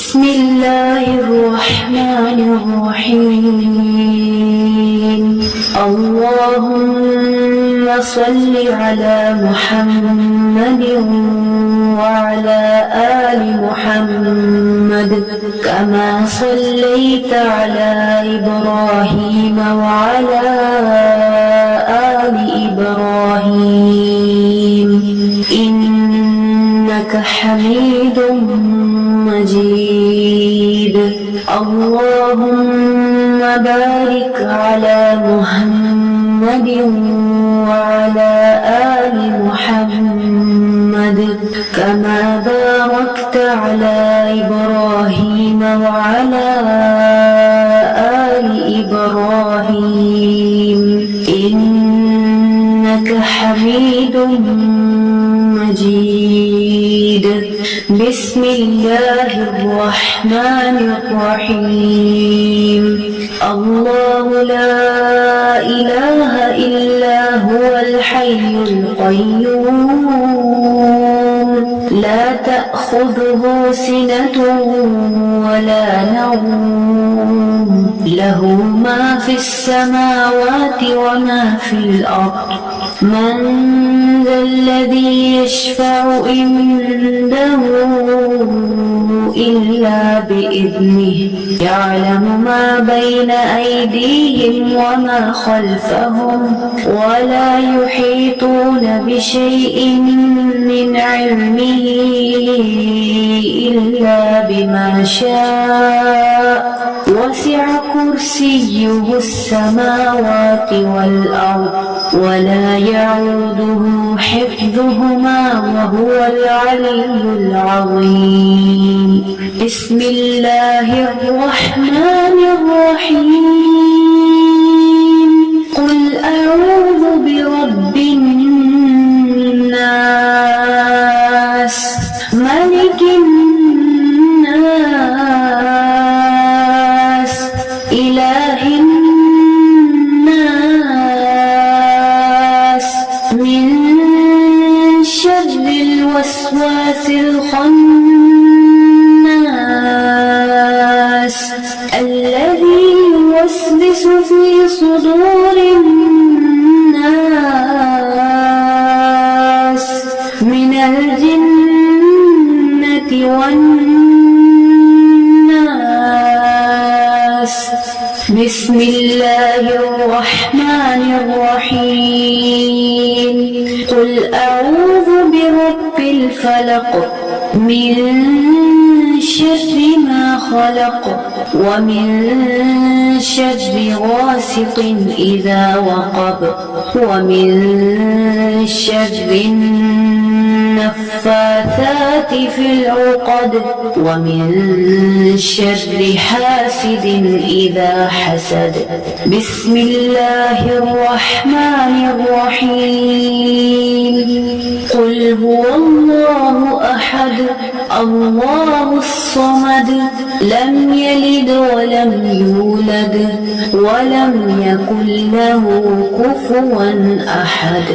بسم الله الرحمن الرحيم. اللهم صل على محمد وعلى آل محمد كما صليت على إبراهيم وعلى آل إبراهيم إنك حميد مجيد. اللهم بارك على محمد وعلى آل محمد كما باركت على إبراهيم وعلى آل إبراهيم إنك حميد مجيد. بسم الله الرحمن الرحيم. الله لا إله إلا هو الحي القيوم لا تأخذه سنة ولا نوم له ما في السماوات وما في الأرض. من ذا الذي يشفع عنده إلا بإذنه يعلم ما بين أيديهم وما خلفهم ولا يحيطون بشيء من علمه إلا بما شاء. وسع كرسيه السماوات والأرض ولا يعوده حفظهما وهو العلي العظيم. بسم الله الرحمن الرحيم. قل أعوذ برب الناس ملك الناس إله الناس من شر الوسواس الخناس الذي يوسوس في صدور الناس من الجنة والناس. بسم الله الرحمن الرحيم. قل أعوذ برب الفلق من شر ما خلق ومن شر غاسق إذا وقب ومن شر النفاثات في العقد ومن شر حاسد إذا حسد. بسم الله الرحمن الرحيم. قل هو الله أحد الله الصمد لم يلد ولم يولد ولم يكن له كفوا أحد.